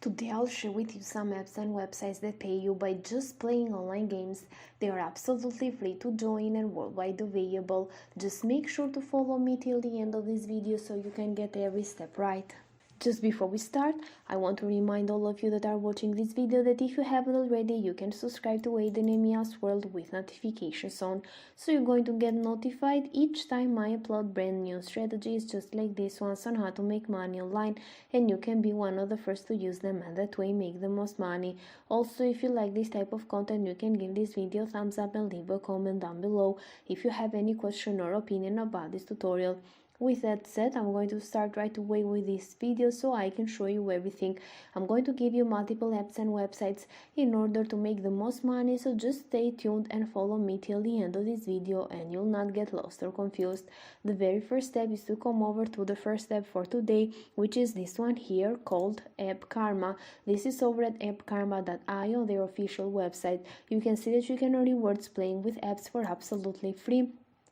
Today I'll share with you some apps and websites that pay you by just playing online games. They are absolutely free to join and worldwide available. Just make sure to follow me till the end of this video so you can get every step right. Just before we start, I want to remind all of you that are watching this video that if you haven't already, you can subscribe to Aiden Emia's World with notifications on, so you're going to get notified each time I upload brand new strategies just like this ones on how to make money online, and you can be one of the first to use them and that way make the most money. Also, if you like this type of content, you can give this video a thumbs up and leave a comment down below if you have any question or opinion about this tutorial. With that said, I'm going to start right away with this video so I can show you everything. I'm going to give you multiple apps and websites in order to make the most money, so just stay tuned and follow me till the end of this video and you'll not get lost or confused. The very first step is to come over to the first step for today, which is this one here called Appkarma. This is over at appkarma.io, their official website. You can see that you can earn rewards playing with apps for absolutely free,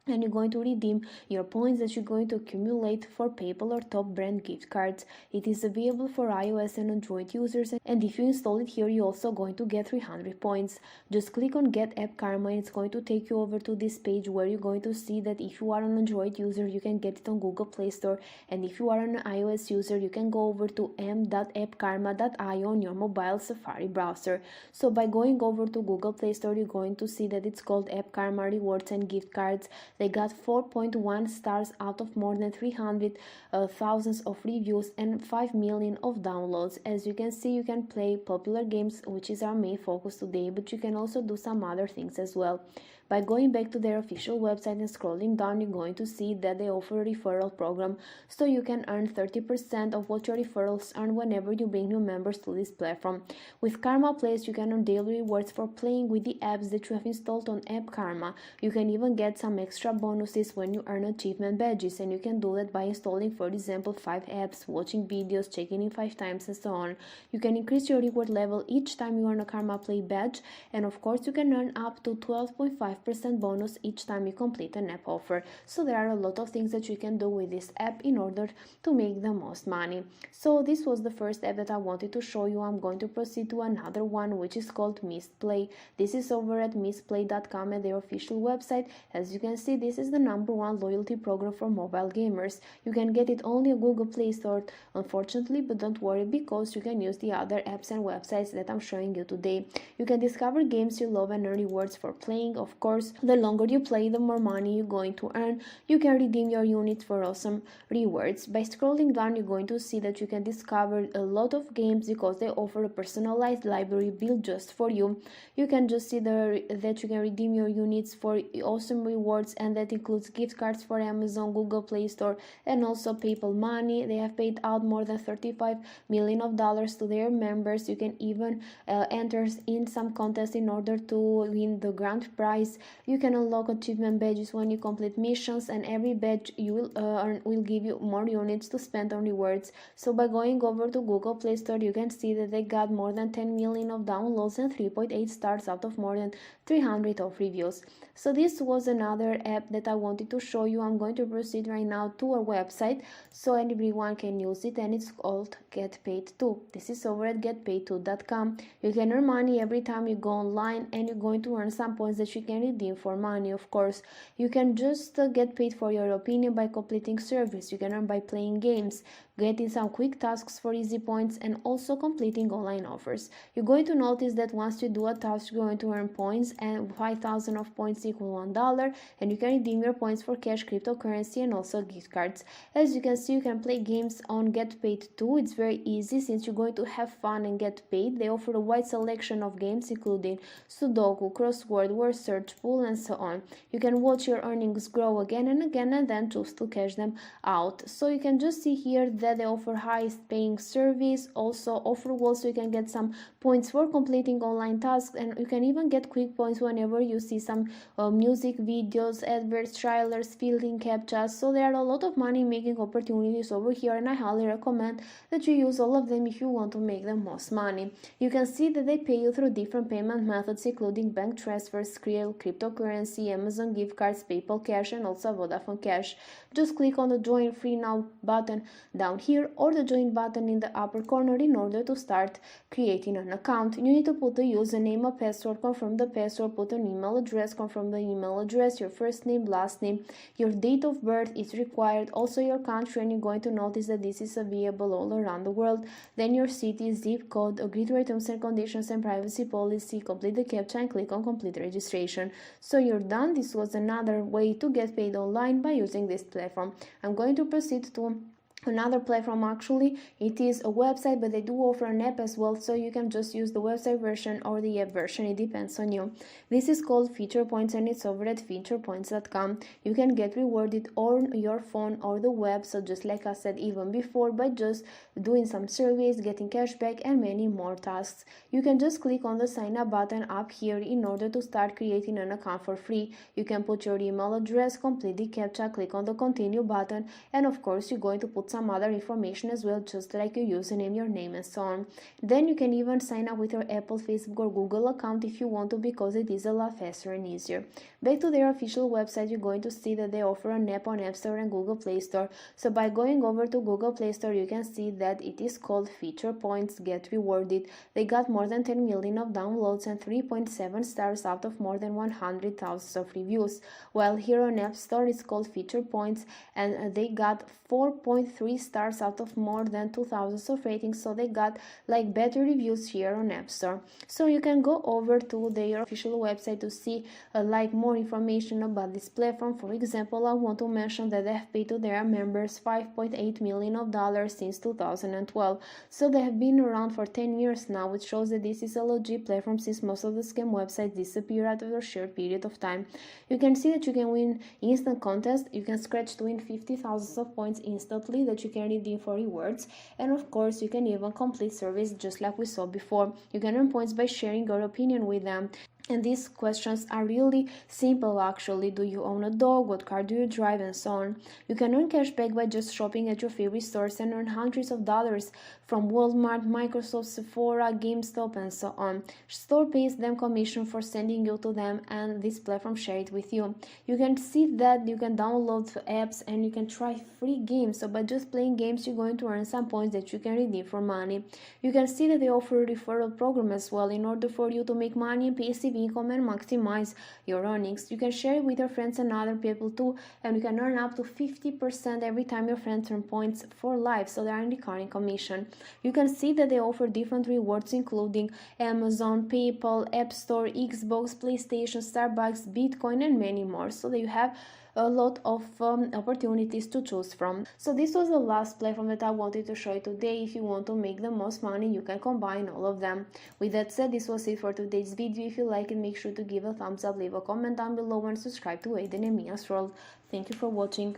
and you're going to redeem your points that you're going to accumulate for PayPal or top brand gift cards. It is available for iOS and Android users, and if you install it here, you're also going to get 300 points. Just click on Get App Karma and it's going to take you over to this page where you're going to see that if you are an Android user, you can get it on Google Play Store, and if you are an iOS user, you can go over to m.appkarma.io on your mobile Safari browser. So by going over to Google Play Store, you're going to see that it's called Appkarma Rewards and Gift Cards. They got 4.1 stars out of more than 300,000 of reviews and 5 million of downloads. As you can see, you can play popular games, which is our main focus today, but you can also do some other things as well. By going back to their official website and scrolling down, you're going to see that they offer a referral program, so you can earn 30% of what your referrals earn whenever you bring new members to this platform. With Karma Plays, you can earn daily rewards for playing with the apps that you have installed on Appkarma. You can even get some extra bonuses when you earn achievement badges, and you can do that by installing, for example, 5 apps, watching videos, checking in 5 times, and so on. You can increase your reward level each time you earn a Karma Play badge, and of course you can earn up to 12.5% bonus each time you complete an app offer. So there are a lot of things that you can do with this app in order to make the most money. So this was the first app that I wanted to show you. I'm going to proceed to another one, which is called Mistplay. This is over at mistplay.com at their official website. As you can see, this is the #1 loyalty program for mobile gamers. You can get it only on Google Play Store, unfortunately, but don't worry, because you can use the other apps and websites that I'm showing you today. You can discover games you love and earn rewards for playing. Of course, the longer you play, the more money you're going to earn. You can redeem your units for awesome rewards. By scrolling down, you're going to see that you can discover a lot of games because they offer a personalized library built just for you. You can just see that you can redeem your units for awesome rewards, and that includes gift cards for Amazon, Google Play Store, and also PayPal money. They have paid out more than $35 million to their members. You can even enter in some contests in order to win the grand prize. You can unlock achievement badges when you complete missions, and every badge you will earn will give you more units to spend on rewards. So by going over to Google Play Store, you can see that they got more than 10 million of downloads and 3.8 stars out of more than 300 of reviews. So this was another app that I wanted to show you. I'm going to proceed right now to a website so everyone can use it, and it's called Get Paid To. This is over at getpaidto.com. You can earn money every time you go online, and you're going to earn some points that you can redeem for money. Of course, you can just get paid for your opinion by completing surveys. You can earn by playing games, getting some quick tasks for easy points, and also completing online offers. You're going to notice that once you do a task, you're going to earn points, and 5,000 of points equal $1, and you can redeem your points for cash, cryptocurrency, and also gift cards. As you can see, you can play games on Get Paid To. It's very easy since you're going to have fun and get paid. They offer a wide selection of games including Sudoku, crossword, word search, pool, and so on. You can watch your earnings grow again and again, and then choose to cash them out. So you can just see here that they offer highest paying service, also offer walls, so you can get some points for completing online tasks, and you can even get quick points whenever you see some music videos, adverts, trailers, fielding captchas. So there are a lot of money making opportunities over here, and I highly recommend that you use all of them if you want to make the most money. You can see that they pay you through different payment methods including bank transfers, Skrill, cryptocurrency, Amazon gift cards, PayPal Cash, and also Vodafone Cash. Just click on the Join Free Now button down down here or the join button in the upper corner in order to start creating an account. You need to put the username, a password, confirm the password, put an email address, confirm the email address, your first name, last name, your date of birth is required, also your country, and you're going to notice that this is available all around the world. Then your city, zip code, agree to your terms and conditions and privacy policy, complete the captcha and click on complete registration. So you're done. This was another way to get paid online by using this platform. I'm going to proceed to another platform. Actually, it is a website, but they do offer an app as well, so you can just use the website version or the app version. It depends on you. This is called Feature Points, and it's over at featurepoints.com. You can get rewarded on your phone or the web, so just like I said even before, by just doing some surveys, getting cashback, and many more tasks. You can just click on the sign up button up here in order to start creating an account for free. You can put your email address, complete the captcha, click on the continue button, and of course you're going to put some other information as well, just like your username, your name, and so on. Then you can even sign up with your Apple, Facebook, or Google account if you want to, because it is a lot faster and easier. Back to their official website, you're going to see that they offer an app on App Store and Google Play Store. So by going over to Google Play Store, you can see that it is called Feature Points Get Rewarded. They got more than 10 million of downloads and 3.7 stars out of more than 100,000 of reviews. While here on App Store, it's called Feature Points, and they got 4.3 stars out of more than 2,000 of ratings, so they got like better reviews here on App Store. So you can go over to their official website to see like more information about this platform. For example, I want to mention that they have paid to their members $5.8 million since 2012, so they have been around for 10 years now, which shows that this is a legit platform, since most of the scam websites disappear after a short period of time. You can see that you can win instant contests. You can scratch to win 50,000 of points instantly that you can redeem for rewards, and of course you can even complete surveys just like we saw before. You can earn points by sharing your opinion with them. And these questions are really simple actually. Do you own a dog? What car do you drive? And so on. You can earn cash back by just shopping at your favorite stores and earn hundreds of dollars from Walmart, Microsoft, Sephora, GameStop, and so on. Store pays them commission for sending you to them, and this platform share it with you. You can see that you can download apps and you can try free games. So by just playing games, you're going to earn some points that you can redeem for money. You can see that they offer a referral program as well in order for you to make money and passive income and maximize your earnings. You can share it with your friends and other people too, and you can earn up to 50% every time your friends earn points for life, so they are in recurring commission. You can see that they offer different rewards including Amazon, PayPal, App Store, Xbox, PlayStation, Starbucks, Bitcoin, and many more, so that you have a lot of opportunities to choose from. So this was the last platform that I wanted to show you today. If you want to make the most money, you can combine all of them. With that said, this was it for today's video. If you like it, make sure to give a thumbs up, leave a comment down below, and subscribe to Aiden and Mia's World. Thank you for watching.